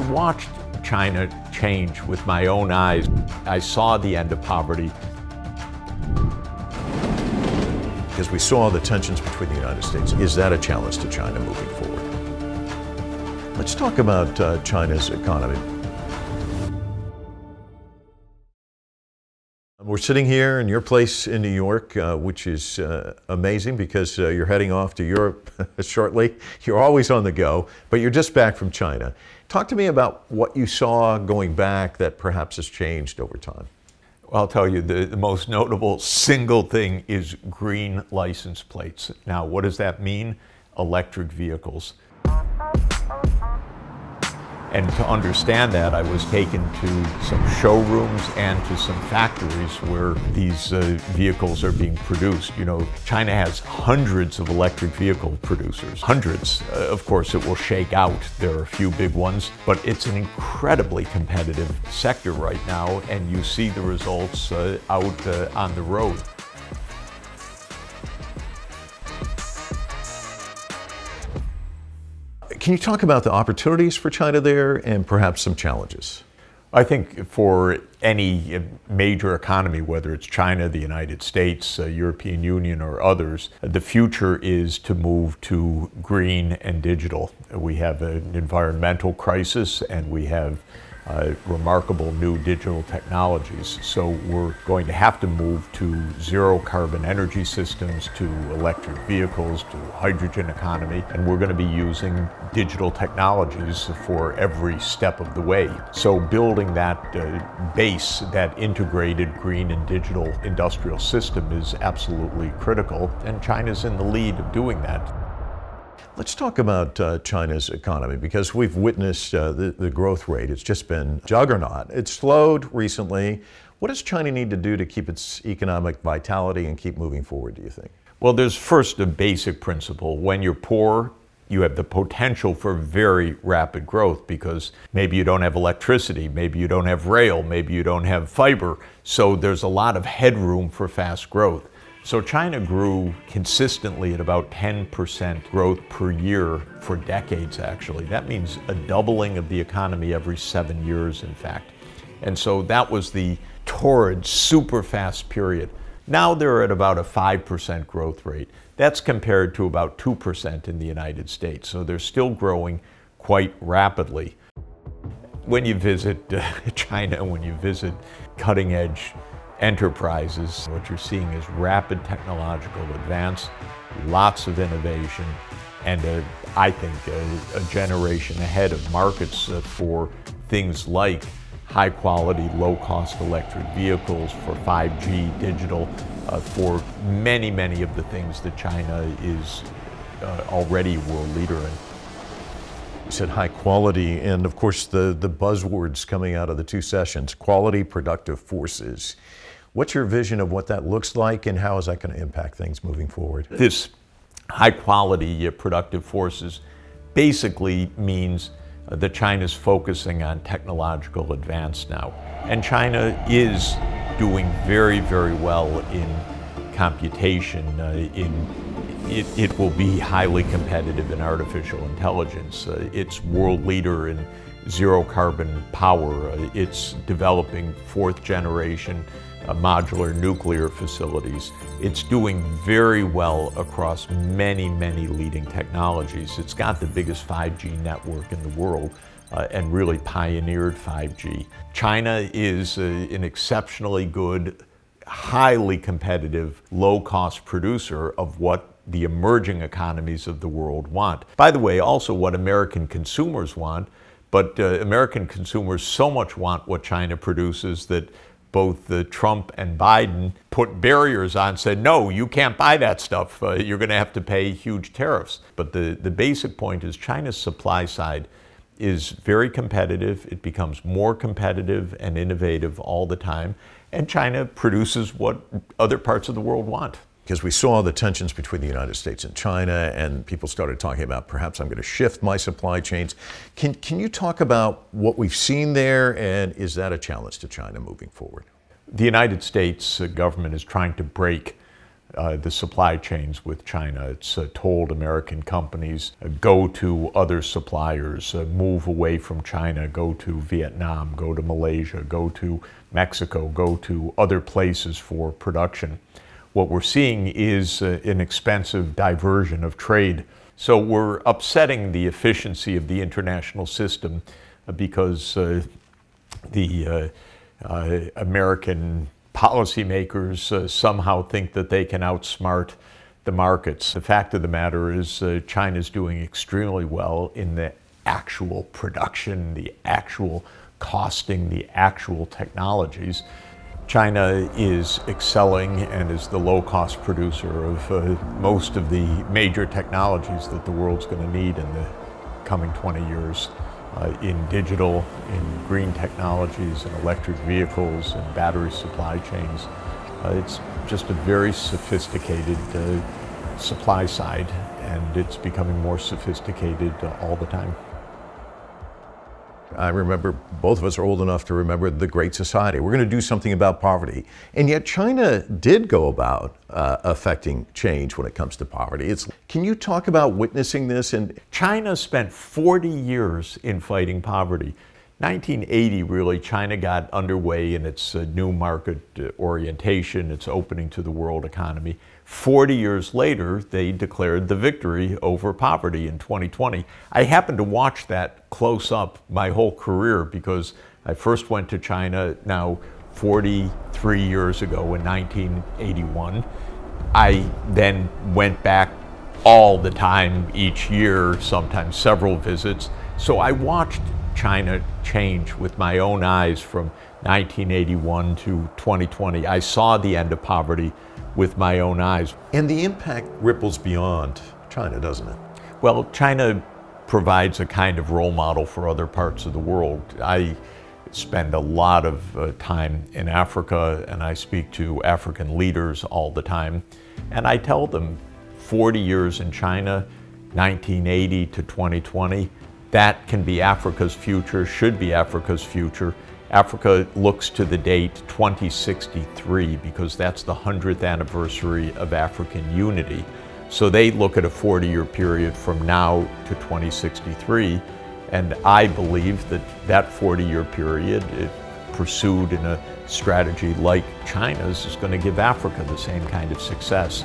I've watched China change with my own eyes. I saw the end of poverty. Because we saw the tensions between the United States. Is that a challenge to China moving forward? Let's talk about China's economy. We're sitting here in your place in New York, which is amazing because you're heading off to Europe shortly. You're always on the go, but you're just back from China. Talk to me about what you saw going back that perhaps has changed over time. Well, I'll tell you, the most notable single thing is green license plates. Now, what does that mean? Electric vehicles. And to understand that, I was taken to some showrooms and to some factories where these vehicles are being produced. You know, China has hundreds of electric vehicle producers. Hundreds. Of course, it will shake out. There are a few big ones, but it's an incredibly competitive sector right now, and you see the results out on the road. Can you talk about the opportunities for China there and perhaps some challenges? I think for any major economy, whether it's China, the United States, European Union, or others, the future is to move to green and digital. We have an environmental crisis and we have remarkable new digital technologies. So we're going to have to move to zero carbon energy systems, to electric vehicles, to hydrogen economy, and we're going to be using digital technologies for every step of the way. So building that base, that integrated green and digital industrial system is absolutely critical, and China's in the lead of doing that. Let's talk about China's economy, because we've witnessed the growth rate. It's just been juggernaut. It's slowed recently. What does China need to do to keep its economic vitality and keep moving forward, do you think? Well, there's first a basic principle. When you're poor, you have the potential for very rapid growth because maybe you don't have electricity, maybe you don't have rail, maybe you don't have fiber. So there's a lot of headroom for fast growth. So China grew consistently at about 10% growth per year for decades, actually. That means a doubling of the economy every 7 years, in fact. And so that was the torrid, super fast period. Now they're at about a 5% growth rate. That's compared to about 2% in the United States. So they're still growing quite rapidly. When you visit China, when you visit cutting edge enterprises, what you're seeing is rapid technological advance, lots of innovation, and I think a generation ahead of markets for things like high quality, low cost electric vehicles, for 5G digital, for many, many of the things that China is already world leader in. You said high quality, and of course the buzzwords coming out of the two sessions, quality, productive forces. What's your vision of what that looks like, and how is that going to impact things moving forward? This high quality productive forces basically means that China's focusing on technological advance now. And China is doing very, very well in computation. It will be highly competitive in artificial intelligence. It's world leader in zero carbon power. It's developing fourth generation modular nuclear facilities. It's doing very well across many, many leading technologies. It's got the biggest 5G network in the world and really pioneered 5G. China is an exceptionally good, highly competitive, low-cost producer of what the emerging economies of the world want. By the way, also what American consumers want, but American consumers so much want what China produces that both Trump and Biden put barriers on, said, no, you can't buy that stuff. You're going to have to pay huge tariffs. But the basic point is China's supply side is very competitive. It becomes more competitive and innovative all the time. And China produces what other parts of the world want. Because we saw the tensions between the United States and China, and people started talking about perhaps I'm going to shift my supply chains. Can you talk about what we've seen there, and is that a challenge to China moving forward? The United States government is trying to break the supply chains with China. It's told American companies, go to other suppliers, move away from China, go to Vietnam, go to Malaysia, go to Mexico, go to other places for production. What we're seeing is an expensive diversion of trade. So we're upsetting the efficiency of the international system because the American policymakers somehow think that they can outsmart the markets. The fact of the matter is China's doing extremely well in the actual production, the actual costing, the actual technologies. China is excelling and is the low-cost producer of most of the major technologies that the world's going to need in the coming 20 years. In digital, in green technologies, in electric vehicles, and battery supply chains. It's just a very sophisticated supply side, and it's becoming more sophisticated all the time. I remember, both of us are old enough to remember the Great Society. We're going to do something about poverty. And yet China did go about affecting change when it comes to poverty. Can you talk about witnessing this? And China spent 40 years in fighting poverty. 1980, really, China got underway in its new market orientation, its opening to the world economy. 40 years later, they declared the victory over poverty in 2020. I happened to watch that close up my whole career because I first went to China now 43 years ago in 1981. I then went back all the time each year, sometimes several visits. So I watched China change with my own eyes from 1981 to 2020. I saw the end of poverty with my own eyes. And the impact ripples beyond China, doesn't it? Well, China provides a kind of role model for other parts of the world. I spend a lot of time in Africa, and I speak to African leaders all the time. And I tell them 40 years in China, 1980 to 2020, that can be Africa's future, should be Africa's future. Africa looks to the date 2063 because that's the 100th anniversary of African unity. So they look at a 40-year period from now to 2063, and I believe that that 40-year period, if pursued in a strategy like China's, is going to give Africa the same kind of success.